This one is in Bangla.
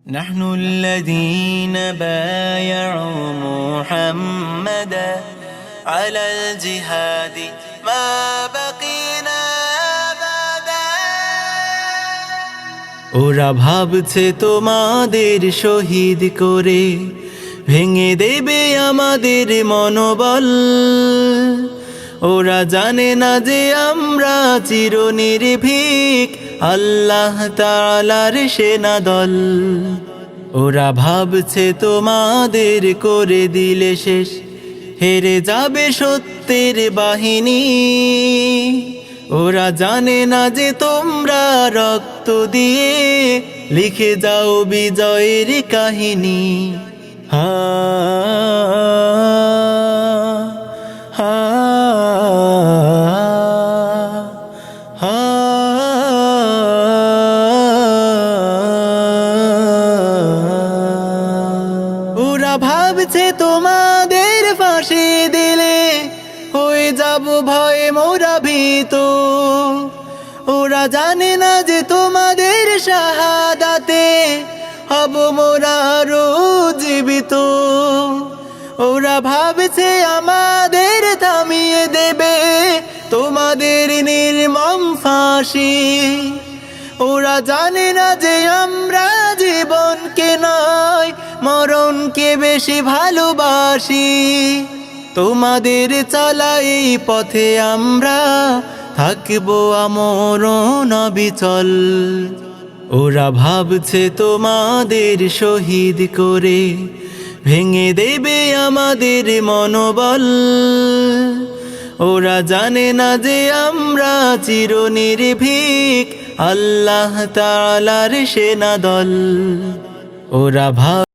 نحن الذين بايعوا محمدا على الجهاد ما بقينا أبدا ওরা ভাবছে তোমাদের শহীদ করে ভেঙে দেবে আমাদের মনোবল। ওরা জানে না যে আমরা চিরনির্ভীক আল্লাহ তাআলার সেনাদল। ওরা ভাবছে তোমাদের করে দিলে শেষ হেরে যাবে সত্যের বাহিনী। ওরা জানে না যে তোমরা রক্ত দিয়ে লিখে যাও বিজয়ের কাহিনী। হা হা হা ওরা ভাবছে তোমাদের ফাঁসি দিলে হয়ে যাব ভয়ে মোরা ভীত। ওরা জানে না যে তোমাদের শাহাদাতে হব মোরা আরো জীবিত। ওরা ভাবছে আমাদের থামিয়ে দেবে তোমাদের নির্মম ফাঁসি। ওরা জানে না যে আমরা জীবনকে নয় মরণকে বেশি ভালোবাসি। তোমাদের চালা এই পথে আমরা থাকবো আমরণ অবিচল। ওরা ভাবছে তোমাদের শহীদ করে ভেঙে দেবে আমাদের মনোবল। ওরা জানে না যে আমরা চিরনির্ভীক আল্লাহ তাআলার সেনাদল। ওরা